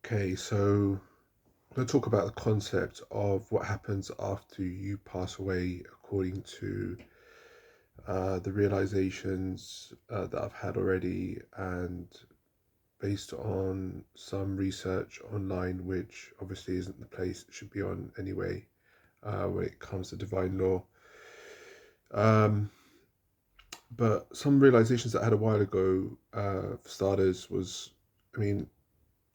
Okay, so I'm going to talk about the concept of what happens after you pass away according to the realizations that I've had already and based on some research online, which obviously isn't the place it should be on anyway when it comes to divine law. Um, but some realizations that I had a while ago, for starters, was, I mean,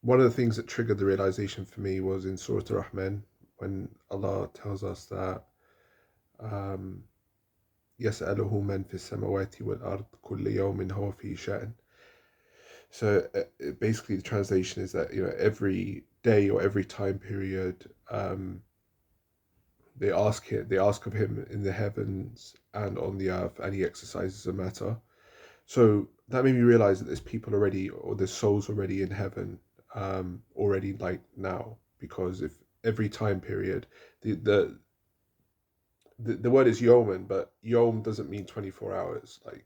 one of the things that triggered the realization for me was in Surah Ar-Rahman when Allah tells us that um, يَسْأَلُهُ مَنْ فِي السَّمَوَاتِ وَالْأَرْضِ كُلَّ يَوْمٍ هُوَ فِي شَأْنٍ. So basically the translation is that, every day or every time period, they ask of him in the heavens and on the earth, and he exercises a matter. So that made me realize that there's people already, or there's souls already in heaven, already like now. Because if every time period, the the the word is yom, but yom doesn't mean 24 hours. Like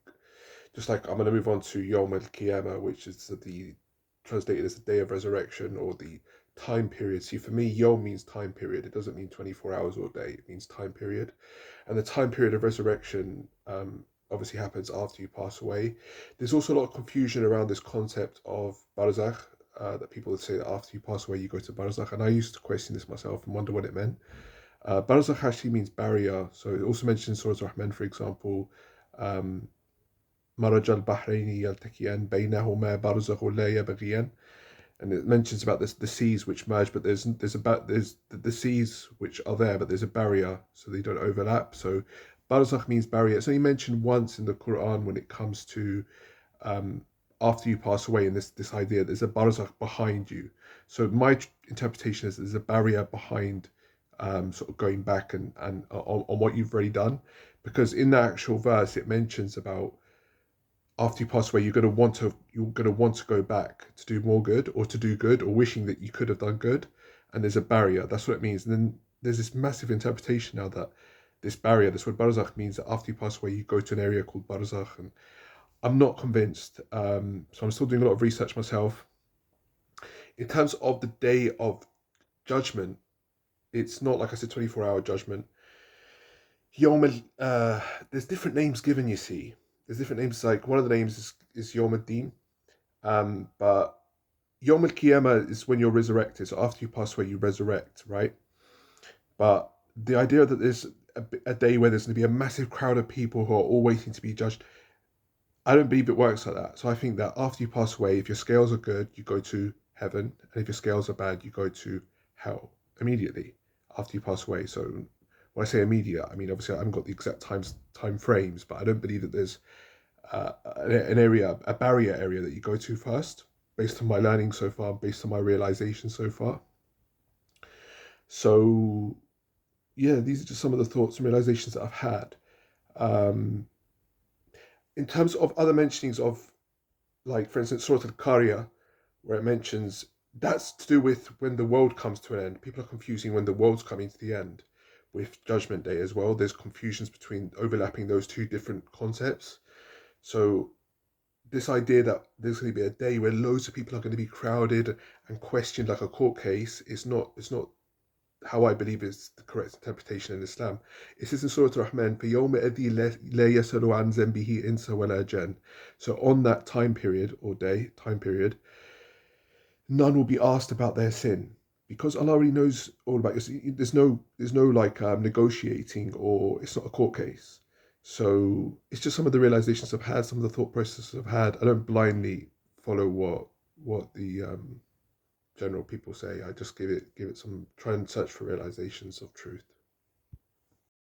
just like I'm gonna move on to Yom al Qiyamah, which is the translated as the day of resurrection or the time period. See, for me, yom means time period. It doesn't mean 24 hours or day. It means time period. And the time period of resurrection obviously happens after you pass away. There's also a lot of confusion around this concept of barzakh, that people would say that after you pass away, you go to barzakh. And I used to question this myself and wonder what it meant. Barzakh actually means barrier. So it also mentions Surah Rahman, for example, um, مرج البحرين يلتقيان بينهما برزخ لا يبغيان, and it mentions about this the seas which merge, but there's the seas which are there, but there's a barrier so they don't overlap. So barzakh means barrier. It's only mentioned once in the Quran when it comes to um, after you pass away, and this idea there's a barzakh behind you. So my interpretation is there's a barrier behind, sort of going back and on what you've already done, because in the actual verse it mentions about after you pass away, you're gonna want to go back to do more good or to do good or wishing that you could have done good, and there's a barrier. That's what it means. And then there's this massive interpretation now that this barrier, this word barzakh, means that after you pass away, you go to an area called barzakh, and I'm not convinced. So I'm still doing a lot of research myself. In terms of the day of judgment, it's not like I said 24-hour judgment. There's different names given. You see, there's different names. Like one of the names is Yom Ad-Din. But Yom Al Qiyamah is when you're resurrected. So after you pass away, you resurrect, right? But the idea that there's a day where there's going to be a massive crowd of people who are all waiting to be judged, I don't believe it works like that. So I think that after you pass away, if your scales are good, you go to heaven, and if your scales are bad, you go to hell immediately after you pass away. So when I say immediate, I mean obviously I haven't got the exact time frames, but I don't believe that there's a barrier area that you go to first, based on my learning so far, based on my realization so far. So, yeah, these are just some of the thoughts and realizations that I've had. Um, in terms of other mentionings of, like, for instance, Surah Al-Qariya, where it mentions that's to do with when the world comes to an end. People are confusing when the world's coming to the end with Judgment Day as well. There's confusions between overlapping those two different concepts. So this idea that there's going to be a day where loads of people are going to be crowded and questioned like a court case is not, it's not how I believe is the correct interpretation in Islam. It says in Surah Ar-Rahman, فَيَوْمَئِذٍ لَا يَسَلُ عَنْ ذَنْبِهِ إِنسٌ وَلَا جَنٌ. So on that time period or time period, none will be asked about their sin, because Allah already knows all about your sin. There's no like negotiating, or it's not a court case. So it's just some of the realizations I've had, some of the thought processes I've had. I don't blindly follow what the general people say. I just give it some, try and search for realizations of truth.